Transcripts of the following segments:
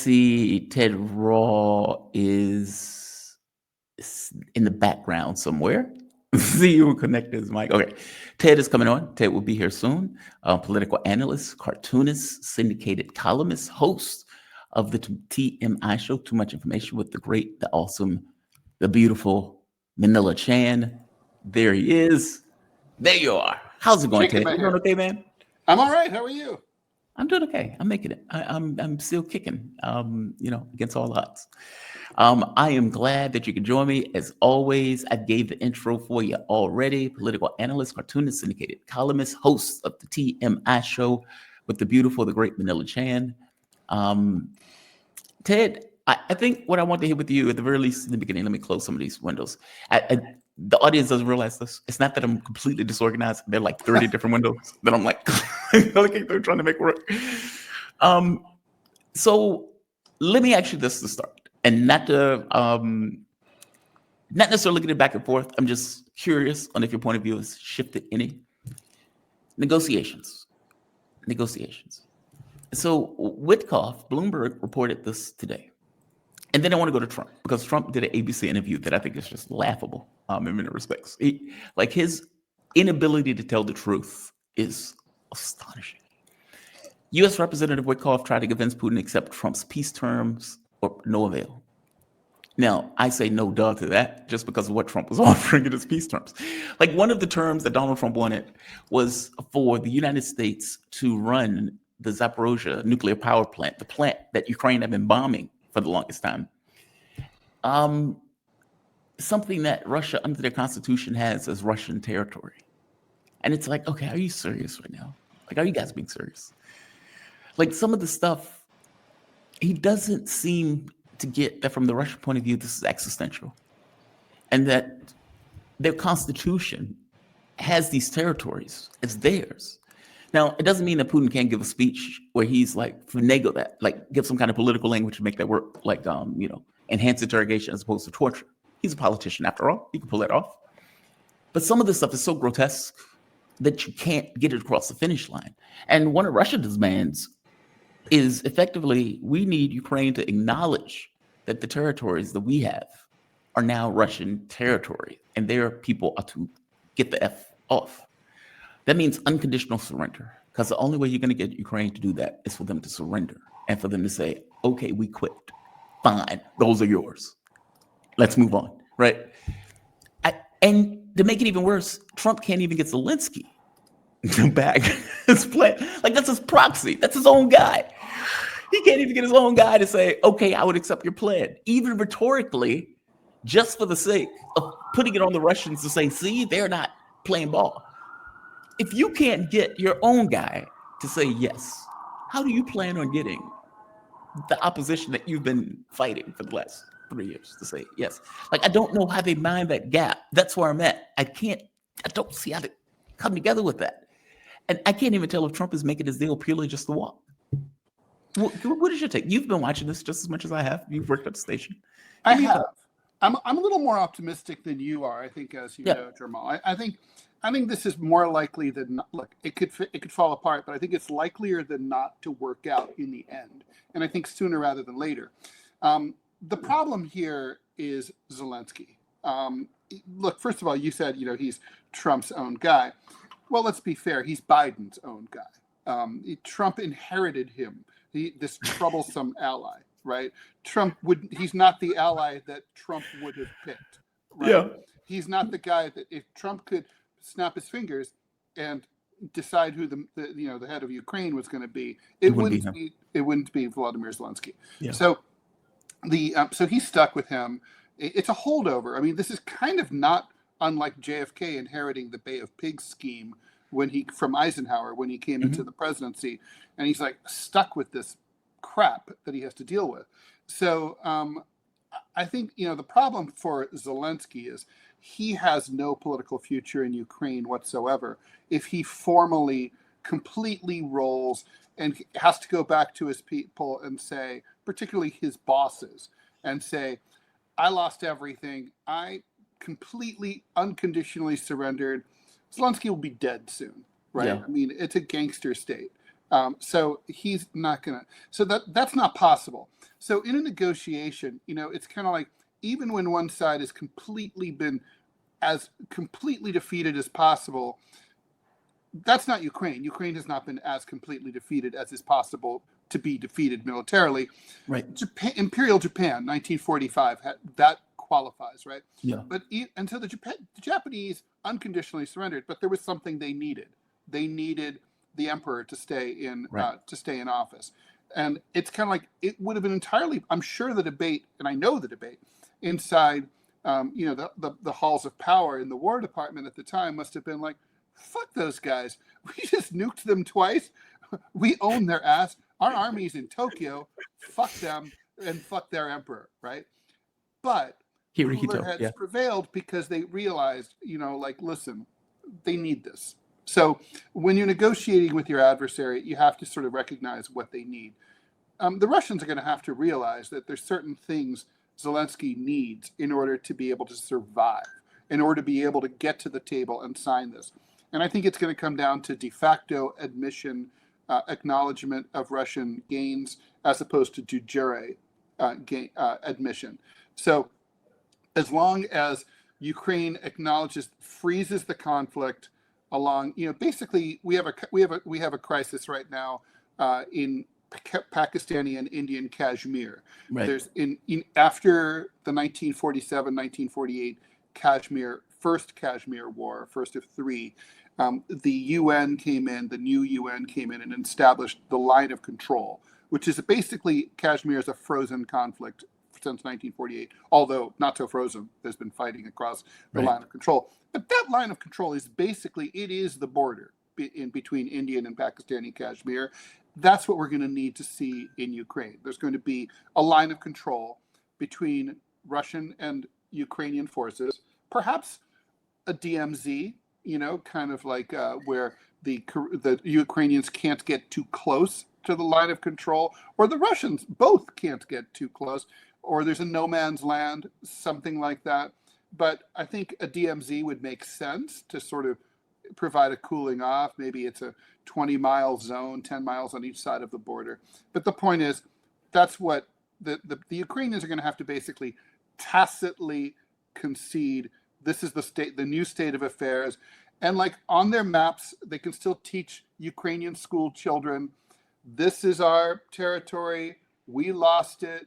see Ted Rall is in the background somewhere. See you connect his mic. Okay. Ted is coming on. Ted will be here soon. Political analyst, cartoonist, syndicated columnist, host of the TMI show, Too Much Information with the great, the awesome, the beautiful Manila Chan. There he is. There you are. How's it going, Ted? You doing okay, man? I'm all right. How are you? I'm doing okay. I'm making it. I'm still kicking. Against all odds. I am glad that you could join me. As always, I gave the intro for you already. Political analyst, cartoonist, syndicated columnist, host of the TMI show with the beautiful, the great Manila Chan. Ted, I think what I want to hear with you at the very least in the beginning, let me close some of these windows. The audience doesn't realize this. It's not that I'm completely disorganized. There are like 30 different windows that I'm like they're trying to make work. So let me ask you this to start. And not necessarily get it back and forth. I'm just curious on if your point of view has shifted any. Negotiations. So Witkoff, Bloomberg reported this today. And then I want to go to Trump because Trump did an ABC interview that I think is just laughable in many respects. His inability to tell the truth is astonishing. U.S. Representative Witkoff tried to convince Putin to accept Trump's peace terms or no avail. Now, I say no duh to that just because of what Trump was offering in his peace terms. Like one of the terms that Donald Trump wanted was for the United States to run the Zaporozhye nuclear power plant, the plant that Ukraine had been bombing for the longest time. Something that Russia, under their constitution, has as Russian territory. And it's like, okay, are you serious right now? Like, are you guys being serious? Like some of the stuff, he doesn't seem to get that from the Russian point of view, this is existential. And that their constitution has these territories as theirs. Now, it doesn't mean that Putin can't give a speech where he's like finagle that, like give some kind of political language to make that work, like, enhance interrogation as opposed to torture. He's a politician after all. He can pull that off. But some of this stuff is so grotesque that you can't get it across the finish line. And one of Russia's demands is effectively, we need Ukraine to acknowledge that the territories that we have are now Russian territory, and their people are to get the F off. That means unconditional surrender, because the only way you're going to get Ukraine to do that is for them to surrender and for them to say, okay, we quit. Fine, those are yours. Let's move on, right? And to make it even worse, Trump can't even get Zelensky back his plan. Like that's his proxy. That's his own guy. He can't even get his own guy to say, okay, I would accept your plan. Even rhetorically, just for the sake of putting it on the Russians to say, see, they're not playing ball. If you can't get your own guy to say yes, how do you plan on getting the opposition that you've been fighting for the last 3 years to say yes? Like, I don't know how they mind that gap. That's where I'm at. I don't see how to come together with that. And I can't even tell if Trump is making his deal purely just to walk. What is your take? You've been watching this just as much as I have. You've worked at the station. I have. I'm a little more optimistic than you are, I think, as you know, Jamal. I think this is more likely than not. Look, it could fall apart, but I think it's likelier than not to work out in the end. And I think sooner rather than later. The problem here is Zelensky. Look, first of all, you said, he's Trump's own guy. Well, let's be fair. He's Biden's own guy. Trump inherited him, this troublesome ally, right? He's not the ally that Trump would have picked, right? Yeah. He's not the guy that if Trump could snap his fingers and decide who the head of Ukraine was going to be, it wouldn't be Vladimir Zelensky. Yeah. So so he's stuck with him. It's a holdover. I mean, this is kind of not unlike JFK inheriting the Bay of Pigs scheme from Eisenhower when he came into the presidency, and he's like stuck with this crap that he has to deal with. So I think the problem for Zelensky is he has no political future in Ukraine whatsoever if he formally completely rolls and has to go back to his people and say, particularly his bosses, and say, I lost everything. I completely unconditionally surrendered. Zelensky will be dead soon, right? Yeah. I mean, it's a gangster state. So he's not going to. So that's not possible. So in a negotiation, it's kind of like even when one side has completely been as completely defeated as possible, that's not Ukraine. Ukraine has not been as completely defeated as is possible to be defeated militarily. Right. Imperial Japan, 1945, that qualifies, right? Yeah. But and so the Japanese unconditionally surrendered, but there was something they needed. They needed the emperor to stay in office, and it's kind of like it would have been entirely. I'm sure the debate, and I know the debate inside, the halls of power in the War Department at the time must have been like, fuck those guys. We just nuked them twice. We own their ass. Our army's in Tokyo. Fuck them and fuck their emperor, right? But cooler heads prevailed because they realized, listen, they need this. So when you're negotiating with your adversary, you have to sort of recognize what they need. The Russians are going to have to realize that there's certain things Zelensky needs in order to be able to survive, in order to be able to get to the table and sign this. And I think it's going to come down to de facto admission, acknowledgement of Russian gains, as opposed to de jure admission. So as long as Ukraine freezes the conflict along, basically we have a crisis right now in Pakistani and Indian Kashmir. Right. There's after the 1947-1948 first Kashmir War, first of three. The UN came in, the new UN came in and established the line of control, which is basically Kashmir is a frozen conflict since 1948, although not so frozen. There's been fighting across the line of control. But that line of control is basically, it is the border in between Indian and Pakistani Kashmir. That's what we're going to need to see in Ukraine. There's going to be a line of control between Russian and Ukrainian forces, perhaps a DMZ, kind of like where the Ukrainians can't get too close to the line of control, or the Russians both can't get too close, or there's a no man's land, something like that. But I think a DMZ would make sense to sort of provide a cooling off. Maybe it's a 20-mile zone, 10 miles on each side of the border. But the point is, that's what the Ukrainians are going to have to basically tacitly concede. This is the new state of affairs. And like on their maps, they can still teach Ukrainian school children, this is our territory. We lost it.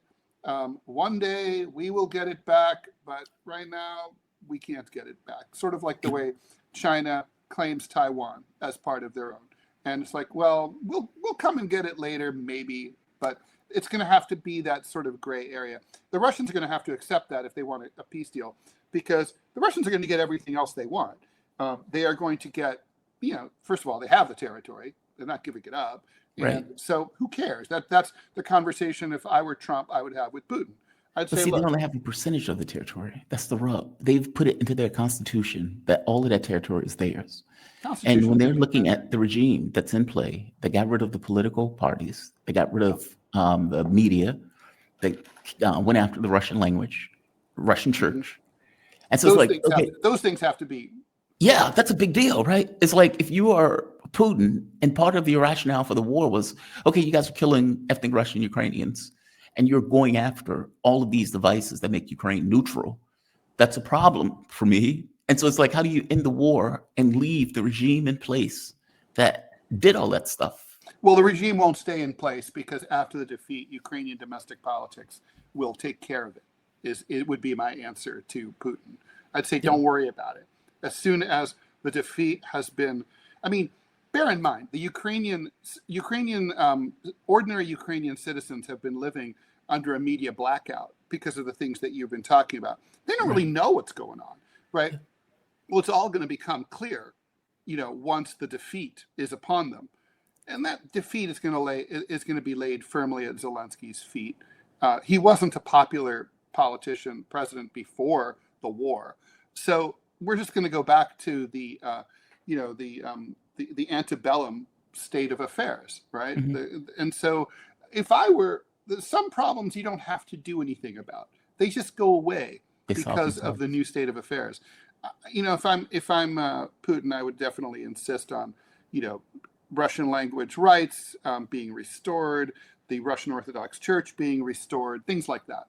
One day we will get it back, but right now we can't get it back. Sort of like the way China claims Taiwan as part of their own. And it's like, well, we'll come and get it later, maybe, but it's going to have to be that sort of gray area. The Russians are going to have to accept that if they want a peace deal, because the Russians are going to get everything else they want. They are going to get, first of all, they have the territory. They're not giving it up. Right. And so who cares? That's the conversation, if I were Trump, I would have with Putin. I'd say, they only have a percentage of the territory. That's the rub. They've put it into their constitution that all of that territory is theirs. And when they're looking at the regime that's in play, they got rid of the political parties. They got rid of the media. They went after the Russian language, Russian church. And so those things have to be. Yeah, that's a big deal, right? It's like if you are Putin, and part of the rationale for the war was, okay, you guys are killing ethnic Russian Ukrainians, and you're going after all of these devices that make Ukraine neutral. That's a problem for me. And so it's like, how do you end the war and leave the regime in place that did all that stuff? Well, the regime won't stay in place because after the defeat, Ukrainian domestic politics will take care of it. It would be my answer to Putin. I'd say, don't worry about it. As soon as the defeat has been, bear in mind, the ordinary Ukrainian citizens have been living under a media blackout because of the things that you've been talking about. They don't really know what's going on, right? Well, it's all going to become clear, once the defeat is upon them, and that defeat is going to be laid firmly at Zelensky's feet. He wasn't a popular president before the war, so we're just going to go back to the antebellum state of affairs, right? Mm-hmm. And so, if I were, some problems you don't have to do anything about; they just go away because of the new state of affairs. If I'm Putin, I would definitely insist on, Russian language rights being restored, the Russian Orthodox Church being restored, things like that.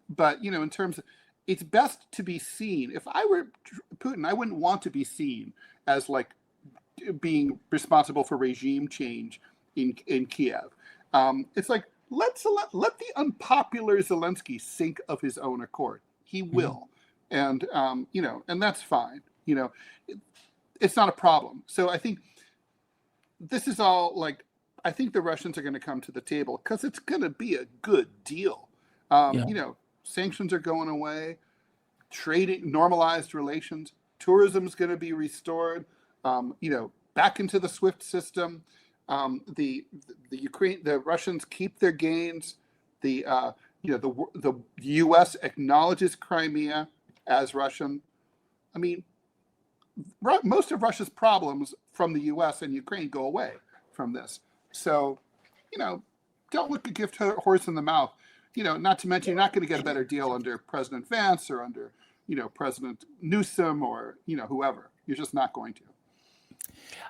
But, in terms of, it's best to be seen. If I were Putin, I wouldn't want to be seen as like being responsible for regime change in Kiev. It's like, let the unpopular Zelensky sink of his own accord. He will. And, and that's fine. It's not a problem. So I think this is all like, I think the Russians are going to come to the table because it's going to be a good deal. Sanctions are going away, trading, normalized relations, tourism's going to be restored, back into the SWIFT system. The Russians keep their gains. The U.S. acknowledges Crimea as Russian. I mean, most of Russia's problems from the U.S. and Ukraine go away from this. So, don't look a gift horse in the mouth. Not to mention, you're not going to get a better deal under President Vance or under, President Newsom or, whoever. You're just not going to.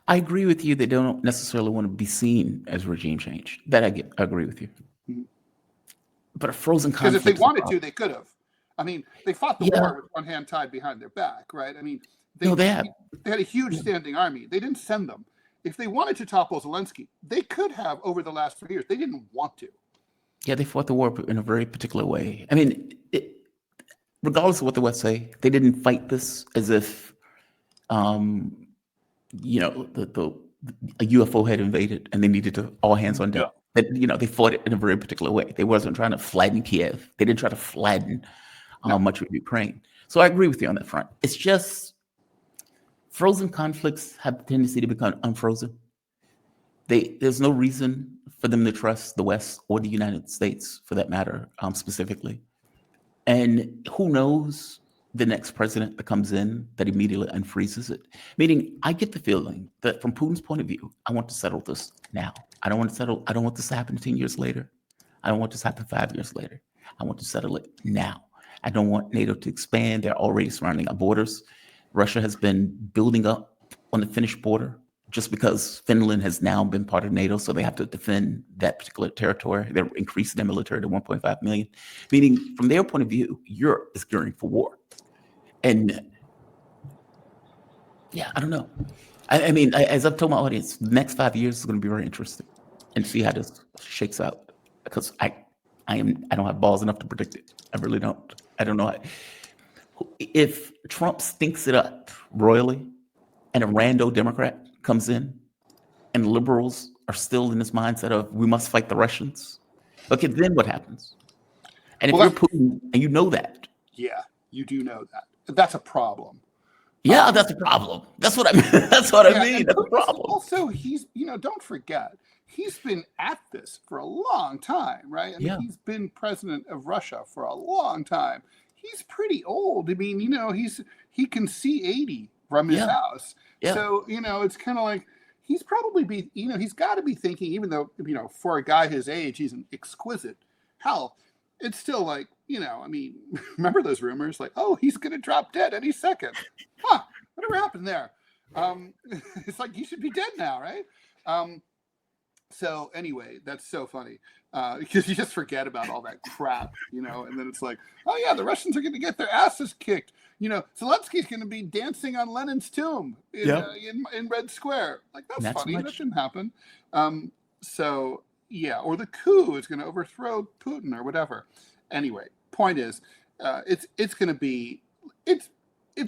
I agree with you. They don't necessarily want to be seen as regime change. That I agree with you. Mm-hmm. But a frozen conflict. Because if they wanted to, they could have. I mean, they fought the war with one hand tied behind their back, right? I mean, they had a huge standing army. They didn't send them. If they wanted to topple Zelensky, they could have over the last 3 years. They didn't want to. Yeah, they fought the war in a very particular way. I mean, regardless of what the West say, they didn't fight this as if, a UFO had invaded and they needed to all hands on deck. Yeah. They fought it in a very particular way. They wasn't trying to flatten Kiev. They didn't try to flatten much of Ukraine. So I agree with you on that front. It's just frozen conflicts have the tendency to become unfrozen. There's no reason for them to trust the West or the United States, for that matter, specifically. And who knows the next president that comes in that immediately unfreezes it. Meaning, I get the feeling that from Putin's point of view, I want to settle this now. I don't want this to happen 10 years later. I don't want this to happen 5 years later. I want to settle it now. I don't want NATO to expand. They're already surrounding our borders. Russia has been building up on the Finnish border just because Finland has now been part of NATO, so they have to defend that particular territory. They're increasing their military to 1.5 million, meaning from their point of view, Europe is gearing for war. And I don't know. I mean, as I've told my audience, the next 5 years is going to be very interesting and see how this shakes out, because I don't have balls enough to predict it. I really don't. I don't know. If Trump stinks it up royally and a rando Democrat comes in and liberals are still in this mindset of we must fight the Russians, okay, then what happens? And if you're Putin and you know that. Yeah, you do know that. That's a problem. Yeah, that's a problem. That's what I mean. That's what I mean. That's a problem. Also, he's, don't forget, he's been at this for a long time, right? I mean, he's been president of Russia for a long time. He's pretty old. I mean, he can see 80 from his house. Yeah. So, it's kind of like he's probably he's got to be thinking, even though, for a guy his age, he's an exquisite. Hell, it's still like, I mean, remember those rumors? Like, oh, he's going to drop dead any second. Huh, whatever happened there? It's like, he should be dead now, right? So anyway, that's so funny because you just forget about all that crap, and then it's like, oh yeah, the Russians are going to get their asses kicked. Zelensky's going to be dancing on Lenin's tomb in Red Square. Like, that's funny. That shouldn't happen. So yeah, or the coup is going to overthrow Putin or whatever. Anyway, point is, it's going to be, it's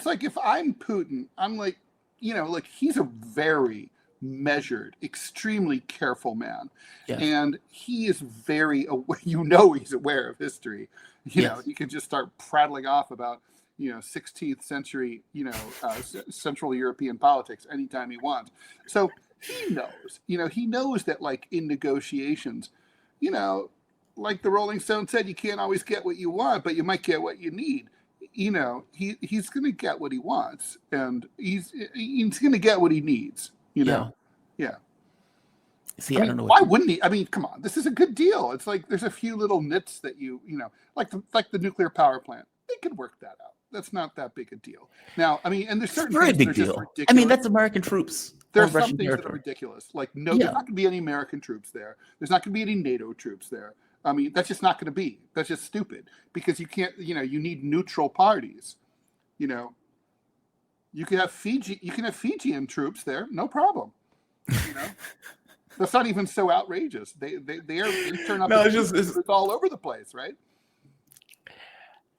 like if I'm Putin, I'm like, like he's a very measured, extremely careful man. Yes. And he is very aware, he's aware of history. You know, he can just start prattling off about, 16th century, Central European politics anytime he wants. So he knows, that like in negotiations, like the Rolling Stones said, you can't always get what you want, but you might get what you need. He's going to get what he wants, and he's going to get what he needs. Yeah. See, I don't know. Why wouldn't he? I mean, come on, this is a good deal. It's like there's a few little nits that like the nuclear power plant. They could work that out. that's not that big a deal. Now, I mean, and there's It's a certain very things that big are just deal. I ridiculous. mean, that's American troops There's on some Russian things that are territory. ridiculous. Like, no, there's not going to be any American troops there. There's not going to be any NATO troops there. I mean, that's just not going to be. That's just stupid because you can't. You know, you need neutral parties. You know, you can have Fijian troops there, no problem. You know, that's not even so outrageous. They turn up No, it's all over the place, right?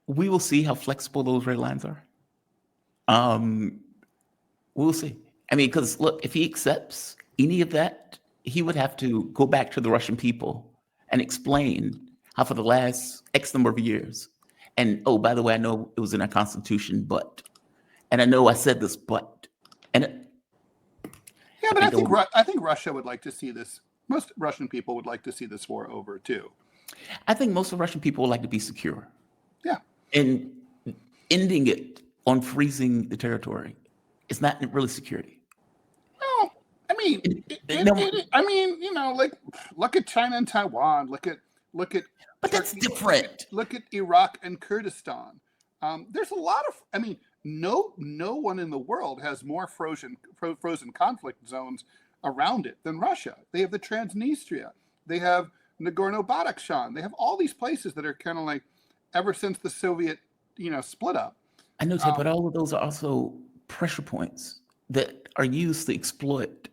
We will see how flexible those red lines are. We'll see. I mean, because look, if he accepts any of that, he would have to go back to the Russian people and explain how for the last X number of years, and oh, by the way, I know it was in our constitution, but, and I know I said this, but, and yeah, but I think Russia would like to see this. Most Russian people would like to see this war over too. I think most of Russian people would like to be secure. Yeah, and ending it on freezing the territory is not really security. No, I mean, I mean, you know, like look at China and Taiwan. Look at. But Turkey, that's different. Look at Iraq and Kurdistan. There's a lot of. I mean, no one in the world has more frozen conflict zones around it than Russia. They have the Transnistria. They have Nagorno-Badakhshan. They have all these places that are kind of like ever since the Soviet, split up. I know, Ted, but all of those are also pressure points that are used to exploit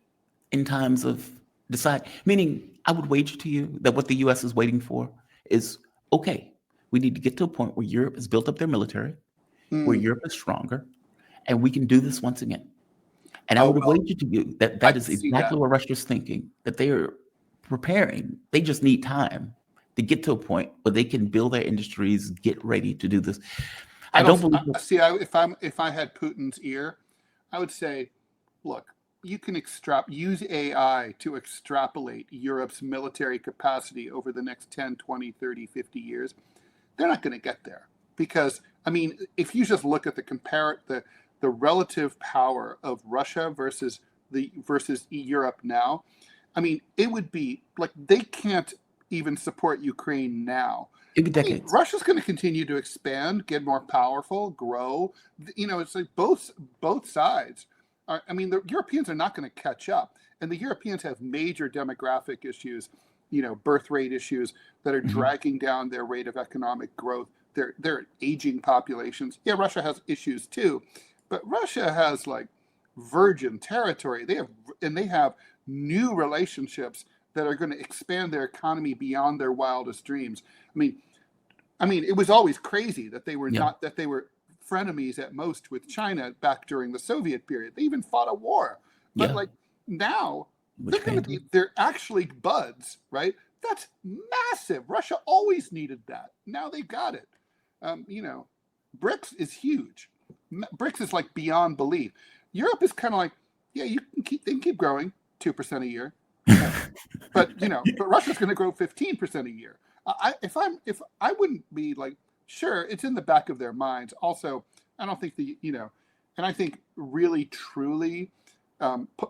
in times of decide. Meaning, I would wager to you that what the U.S. is waiting for is, okay, we need to get to a point where Europe has built up their military, where Europe is stronger, and we can do this once again. And I would wager to you that that is exactly what Russia's thinking, that they are preparing. They just need time to get to a point where they can build their industries, get ready to do this. I don't believe. If I had Putin's ear, I would say, look, you can use AI to extrapolate Europe's military capacity over the next 10, 20, 30, 50 years. They're not going to get there because, I mean, if you just look at the relative power of Russia versus Europe now, I mean, it would be like they can't even support Ukraine now. It'd be decades. Russia's going to continue to expand, get more powerful, grow. It's like both sides. I mean, the Europeans are not going to catch up, and the Europeans have major demographic issues, birth rate issues that are dragging down their rate of economic growth. They're aging populations. Yeah, Russia has issues too, but Russia has like virgin territory. They have new relationships that are going to expand their economy beyond their wildest dreams. I mean, it was always crazy that they were they were frenemies at most with China back during the Soviet period. They even fought a war, but like now they're actually buds, right? That's massive. Russia always needed that. Now they've got it. BRICS is huge. BRICS is like beyond belief. Europe is kind of like, yeah, they can keep growing 2% a year, but Russia's going to grow 15% a year. If I wouldn't be like, sure, it's in the back of their minds. Also, I don't think and I think really truly,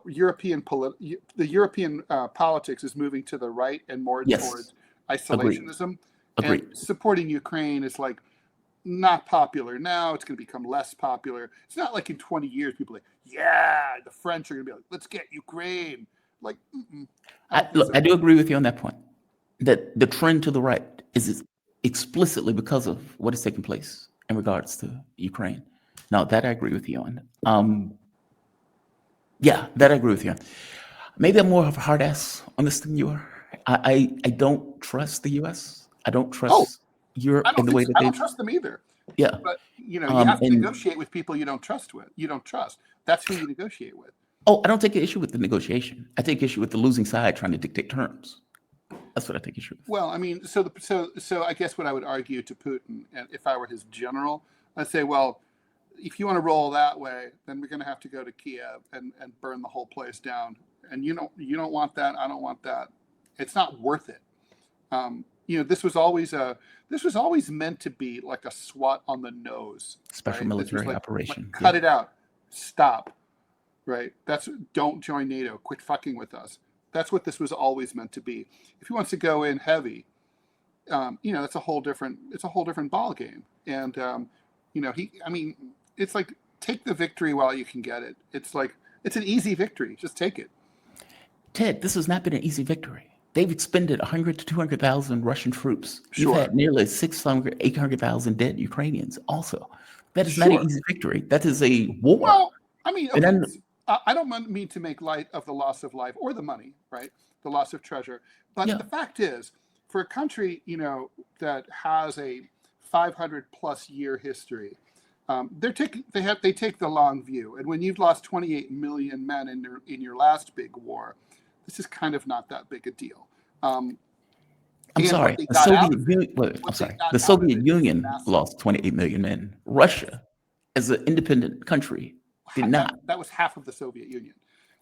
European politics is moving to the right and more towards isolationism. Agreed. And supporting Ukraine is like not popular now. It's going to become less popular. It's not like in 20 years people are like, yeah, the French are going to be like, let's get Ukraine. Like, I do agree with you on that point. That the trend to the right is explicitly because of what is taking place in regards to Ukraine. Now, that I agree with you on. Yeah, that I agree with you on. Maybe I'm more of a hard ass on this than you are. I don't trust the U.S. I don't trust Europe in the way that I don't trust them either. Yeah, but you have to negotiate with people you don't trust. That's who you negotiate with. Oh, I don't take issue with the negotiation. I take issue with the losing side trying to dictate terms. That's what I take issue with. Well, I mean, so I guess what I would argue to Putin, and if I were his general, I'd say, well, if you want to roll that way, then we're going to have to go to Kiev and burn the whole place down. And you don't want that. I don't want that. It's not worth it. This was always meant to be like a swat on the nose. Special military operation. Like, cut it out. Stop. Right. Don't join NATO. Quit fucking with us. That's what this was always meant to be. If he wants to go in heavy, that's a whole different ball game. And it's like, take the victory while you can get it. It's like, it's an easy victory. Just take it. Ted, this has not been an easy victory. They've expended 100 to 200,000 Russian troops. Sure. You've had nearly 600, 800,000 dead Ukrainians also. That is not an easy victory. That is a war. Well, I don't mean to make light of the loss of life or the money, right? The loss of treasure. But the fact is, for a country, that has a 500 plus year history, they take the long view. And when you've lost 28 million men in your last big war, this is kind of not that big a deal. I'm sorry. The Soviet Union lost 28 million men. Russia, as an independent country, did not. That was half of the Soviet Union.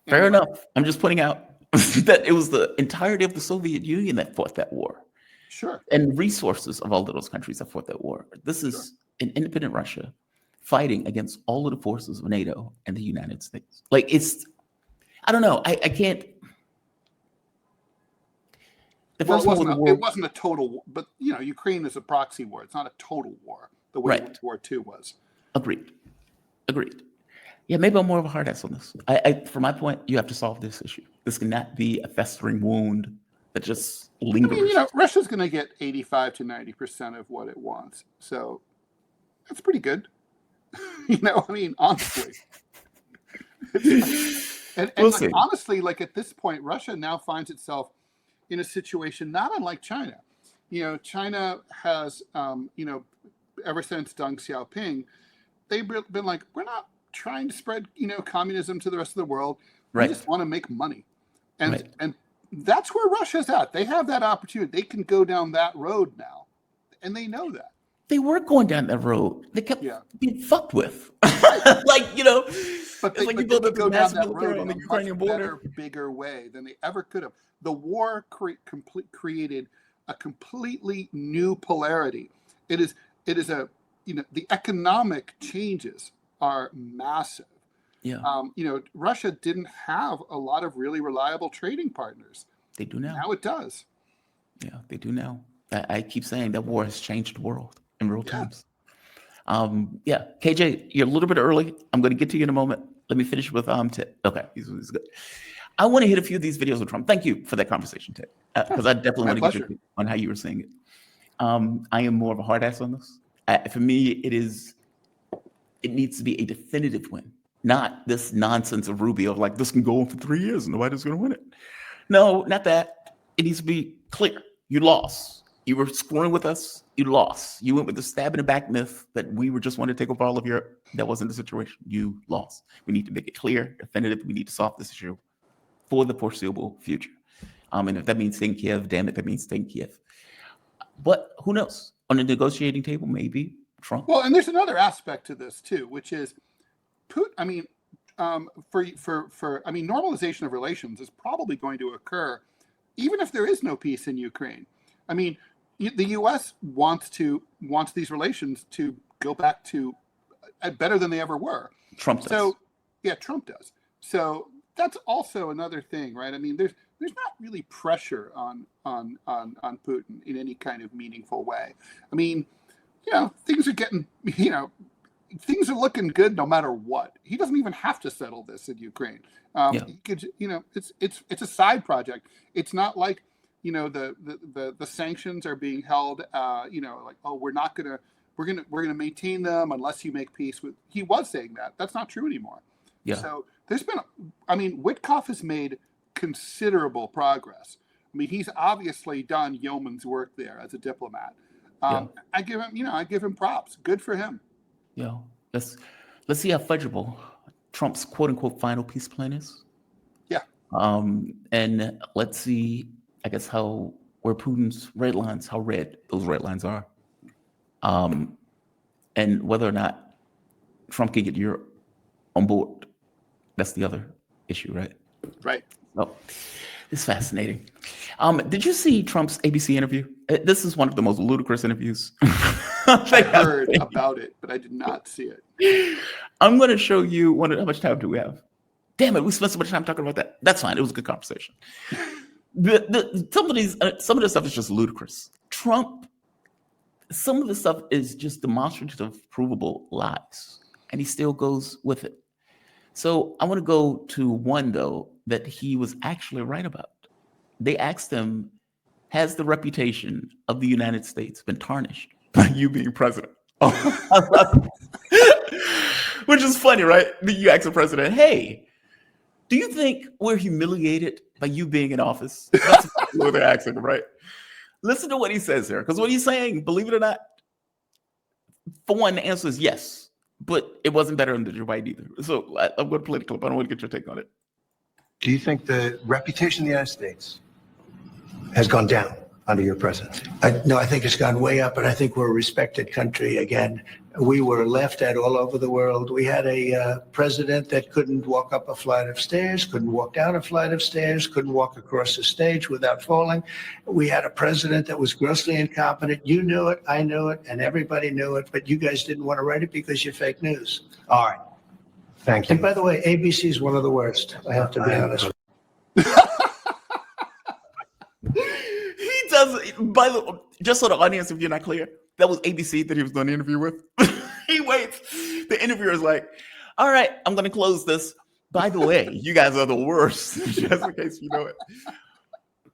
Fair enough. I'm just pointing out that it was the entirety of the Soviet Union that fought that war. Sure. And resources of all of those countries that fought that war. This is an independent Russia fighting against all of the forces of NATO and the United States. Like, I don't know. I can't. It wasn't a total war, but Ukraine is a proxy war. It's not a total war the way World War II was. Agreed. Yeah, maybe I'm more of a hard ass on this. For my point, you have to solve this issue. This cannot be a festering wound that just lingers. Russia's going to get 85 to 90% of what it wants, so that's pretty good. Honestly. And honestly, like at this point, Russia now finds itself in a situation not unlike China. China has, ever since Deng Xiaoping, they've been like, we're not trying to spread, communism to the rest of the world. We just want to make money. And that's where Russia's at. They have that opportunity. They can go down that road now. And they know that. They were going down that road. They kept being fucked with. But they go down that road on the Ukrainian border, bigger way than they ever could have. The war created a completely new polarity. It is the economic changes are massive. Yeah. Russia didn't have a lot of really reliable trading partners. They do now. Now it does. Yeah, they do now. I keep saying that war has changed the world in real terms. KJ, you're a little bit early. I'm going to get to you in a moment. Let me finish with Ted. Okay, he's good. I want to hit a few of these videos with Trump. Thank you for that conversation, Ted, because I definitely want to get your opinion on how you were saying it. I am more of a hard ass on this. For me, it needs to be a definitive win, not this nonsense of Rubio, like this can go on for 3 years and nobody's going to win it. No, not that. It needs to be clear. You lost. You were screwing with us. You lost. You went with the stab in the back myth that we were just wanting to take over all of Europe. That wasn't the situation. You lost. We need to make it clear, definitive. We need to solve this issue for the foreseeable future. And if that means staying Kiev, damn it, that means staying Kiev. But who knows? On the negotiating table, maybe Trump. Well, and there's another aspect to this too, which is, normalization of relations is probably going to occur, even if there is no peace in Ukraine. The U.S. wants these relations to go back to better than they ever were. Trump does. Trump does. So that's also another thing, right? There's not really pressure on Putin in any kind of meaningful way. Things are getting, things are looking good no matter what. He doesn't even have to settle this in Ukraine. He could, it's a side project. It's not like, the sanctions are being held, we're gonna maintain them unless you make peace with. He was saying that. That's not true anymore. Yeah. So there's been, Witkoff has made considerable progress. He's obviously done yeoman's work there as a diplomat. I give him props. Good for him. Yeah. Let's see how fungible Trump's quote unquote final peace plan is. Yeah. And let's see, I guess, where Putin's red lines, how red those red lines are. And whether or not Trump can get Europe on board. That's the other issue, right? Right. Oh, it's fascinating. Did you see Trump's ABC interview? This is one of the most ludicrous interviews. I heard about it, but I did not see it. I'm going to show you how much time do we have? Damn it, we spent so much time talking about that. That's fine. It was a good conversation. Some of this stuff is just ludicrous. Trump, some of the stuff is just demonstrative, provable lies, and he still goes with it. So I want to go to one, though, that he was actually right about. They asked him, has the reputation of the United States been tarnished by you being president? Which is funny, right? You ask the president, hey, do you think we're humiliated by you being in office? That's what they're asking him, right? Listen to what he says there, because what he's saying, believe it or not, for one, the answer is yes, but it wasn't better under Joe Biden either. So I'm going to play the clip. I don't want to get your take on it. Do you think the reputation of the United States has gone down under your presidency? No, I think it's gone way up, and I think we're a respected country again. We were laughed at all over the world. We had a president that couldn't walk up a flight of stairs, couldn't walk down a flight of stairs, couldn't walk across the stage without falling. We had a president that was grossly incompetent. You knew it, I knew it, and everybody knew it, but you guys didn't want to write it because you're fake news. All right. Thank you. And by the way, ABC is one of the worst. I have to be honest. He does. By the just so the audience, if you're not clear, that was ABC that he was doing the interview with. He waits. The interviewer is like, "All right, I'm going to close this. By the way, you guys are the worst." Just in case you know it.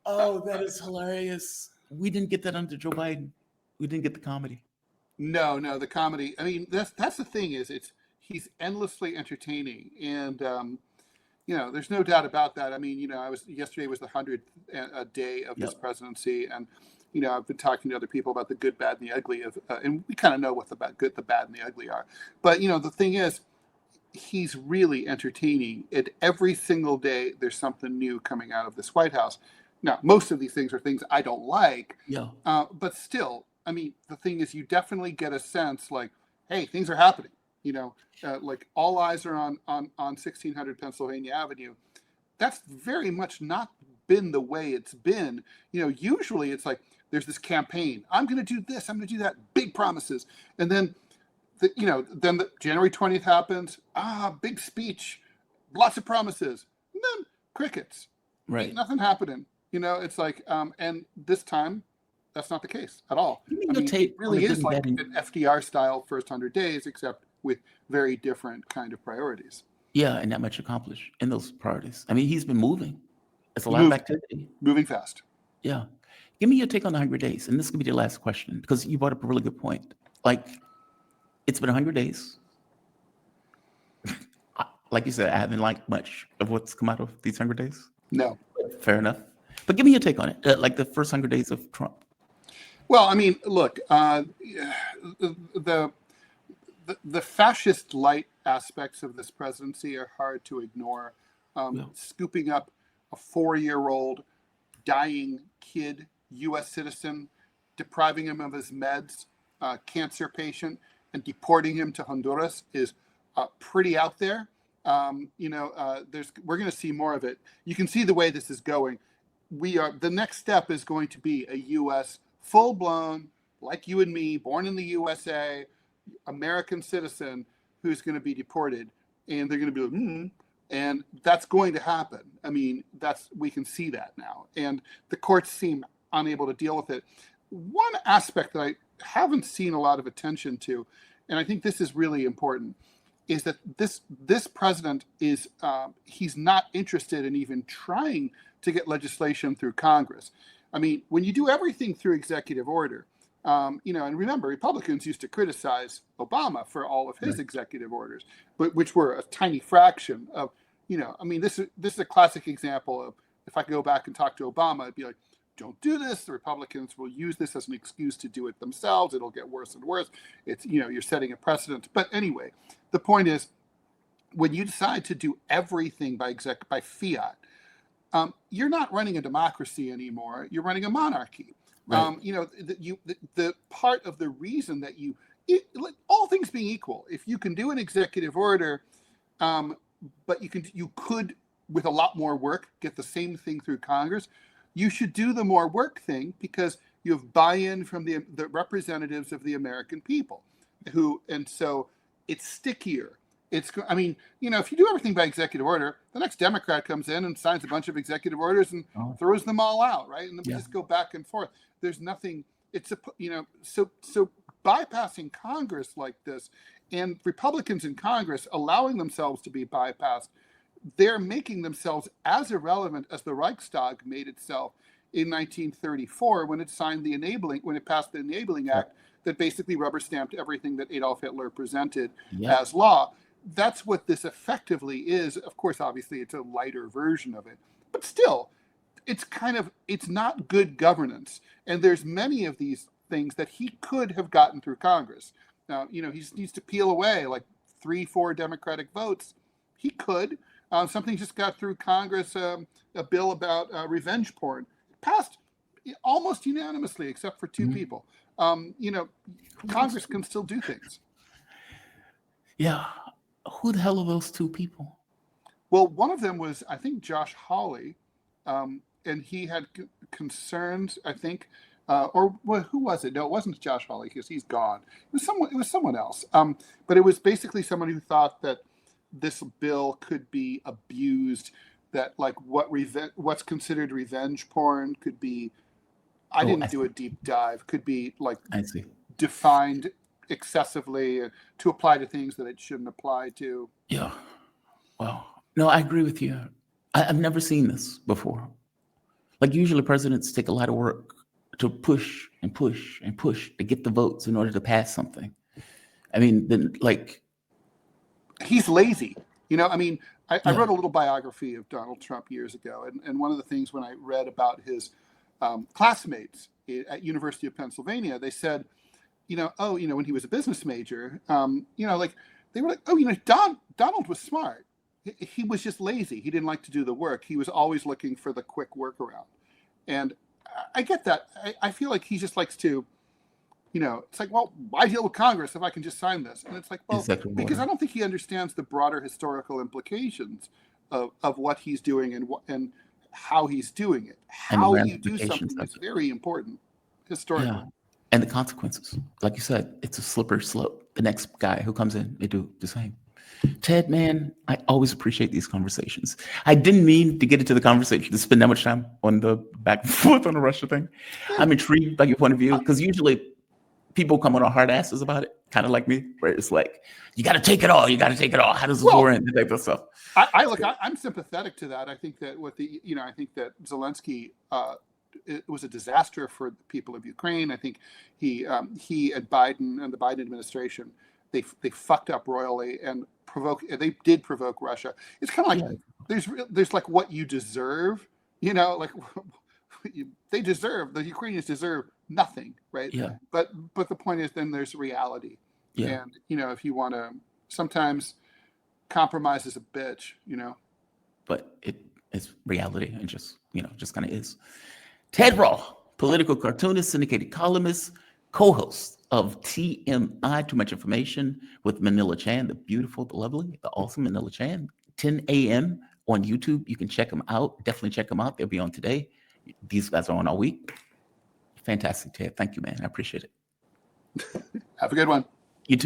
Oh, that is hilarious. We didn't get that under Joe Biden. We didn't get the comedy. No, the comedy. I mean, that's the thing is he's endlessly entertaining, and there's no doubt about that. I mean, yesterday was the 100th day of his presidency, and I've been talking to other people about the good, bad, and the ugly of, and we kind of know what the good, the bad, and the ugly are. But the thing is, he's really entertaining. And every single day, there's something new coming out of this White House. Now, most of these things are things I don't like. Yeah. But still, I mean, the thing is, you definitely get a sense like, hey, things are happening. Like all eyes are on 1600 Pennsylvania Avenue. That's very much not been the way it's been. Usually it's like there's this campaign. I'm going to do this. I'm going to do that. Big promises, and then then the January 20th happens. Big speech, lots of promises, and then crickets. Right. Nothing happening. It's like, and this time, that's not the case at all. It really is like an FDR style first 100 days, except with very different kind of priorities. Yeah, and not much accomplished in those priorities. I mean, he's been moving. It's a lot of activity. Moving fast. Yeah. Give me your take on the 100 days. And this could be the last question, because you brought up a really good point. Like, it's been 100 days. Like you said, I haven't liked much of what's come out of these 100 days. No. Fair enough. But give me your take on it, like the first 100 days of Trump. Well, I mean, look, the fascist light aspects of this presidency are hard to ignore. Scooping up a 4-year-old dying kid, U.S. citizen, depriving him of his meds, cancer patient, and deporting him to Honduras is pretty out there. We're going to see more of it. You can see the way this is going. The next step is going to be a U.S. full-blown, like you and me, born in the USA, American citizen who's going to be deported, and they're going to be like, and that's going to happen. I mean, we can see that now, and the courts seem unable to deal with it. One aspect that I haven't seen a lot of attention to, and I think this is really important, is that this president is he's not interested in even trying to get legislation through Congress. I mean, when you do everything through executive order, and remember, Republicans used to criticize Obama for all of his executive orders, but which were a tiny fraction of, I mean, this is a classic example of, if I could go back and talk to Obama, I'd be like, don't do this. The Republicans will use this as an excuse to do it themselves. It'll get worse and worse. It's, you're setting a precedent. But anyway, the point is, when you decide to do everything by fiat, you're not running a democracy anymore. You're running a monarchy. Right. The part of the reason that all things being equal, if you can do an executive order, but you could, with a lot more work, get the same thing through Congress, you should do the more work thing, because you have buy-in from the representatives of the American people, and so it's stickier. If you do everything by executive order, the next Democrat comes in and signs a bunch of executive orders and throws them all out, right? And then we just go back and forth. There's nothing. it's a, so bypassing Congress like this, and Republicans in Congress allowing themselves to be bypassed, they're making themselves as irrelevant as the Reichstag made itself in 1934 when it passed the Enabling Act that basically rubber stamped everything that Adolf Hitler presented as law. That's what this effectively is. Of course, obviously, it's a lighter version of it, but still, it's not good governance. And there's many of these things that he could have gotten through Congress. Now, he needs to peel away like 3-4 Democratic votes. He could. Something just got through Congress, a bill about revenge porn. It passed almost unanimously, except for 2 people. Congress can still do things. Yeah. Who the hell are those 2 people? Well, one of them was, I think, Josh Hawley, and he had concerns, I think, who was it? No, it wasn't Josh Hawley because he's gone. It was someone else. But it was basically someone who thought that this bill could be abused, that like what's considered revenge porn could be, I didn't do a deep dive, could be like defined excessively to apply to things that it shouldn't apply to. Yeah. Well, no, I agree with you. I've never seen this before. Like usually presidents take a lot of work to push and push and push to get the votes in order to pass something. I mean, then like he's lazy. I wrote a little biography of Donald Trump years ago, and one of the things when I read about his classmates at University of Pennsylvania, they said, when he was a business major, like they were like, Donald was smart. He was just lazy. He didn't like to do the work. He was always looking for the quick workaround. And I get that. I feel like he just likes to, it's like, well, why deal with Congress if I can just sign this? And it's like, well, because I don't think he understands the broader historical implications of what he's doing and how he's doing it. How you do something is very important historically. Yeah. And the consequences. Like you said, it's a slippery slope. The next guy who comes in, they do the same. Ted, man, I always appreciate these conversations. I didn't mean to get into the conversation to spend that much time on the back and forth on the Russia thing. I'm intrigued by your point of view because usually people come on our hard asses about it, kind of like me, where it's like, you got to take it all. You got to take it all. How does the war end? Type of stuff. I'm sympathetic to that. I think that I think that Zelensky, it was a disaster for the people of Ukraine. I think he and Biden and the Biden administration, they fucked up royally and they did provoke Russia. It's kind of like there's like what you deserve, like they deserve, the Ukrainians deserve nothing, right? Yeah. But the point is then there's reality. Yeah. And if you want to, sometimes compromise is a bitch, But it's reality and just kind of is. Ted Rall, political cartoonist, syndicated columnist, co-host of TMI, Too Much Information, with Manila Chan, the beautiful, the lovely, the awesome Manila Chan, 10 a.m. on YouTube. You can check them out. Definitely check them out. They'll be on today. These guys are on all week. Fantastic, Ted. Thank you, man. I appreciate it. Have a good one. You too.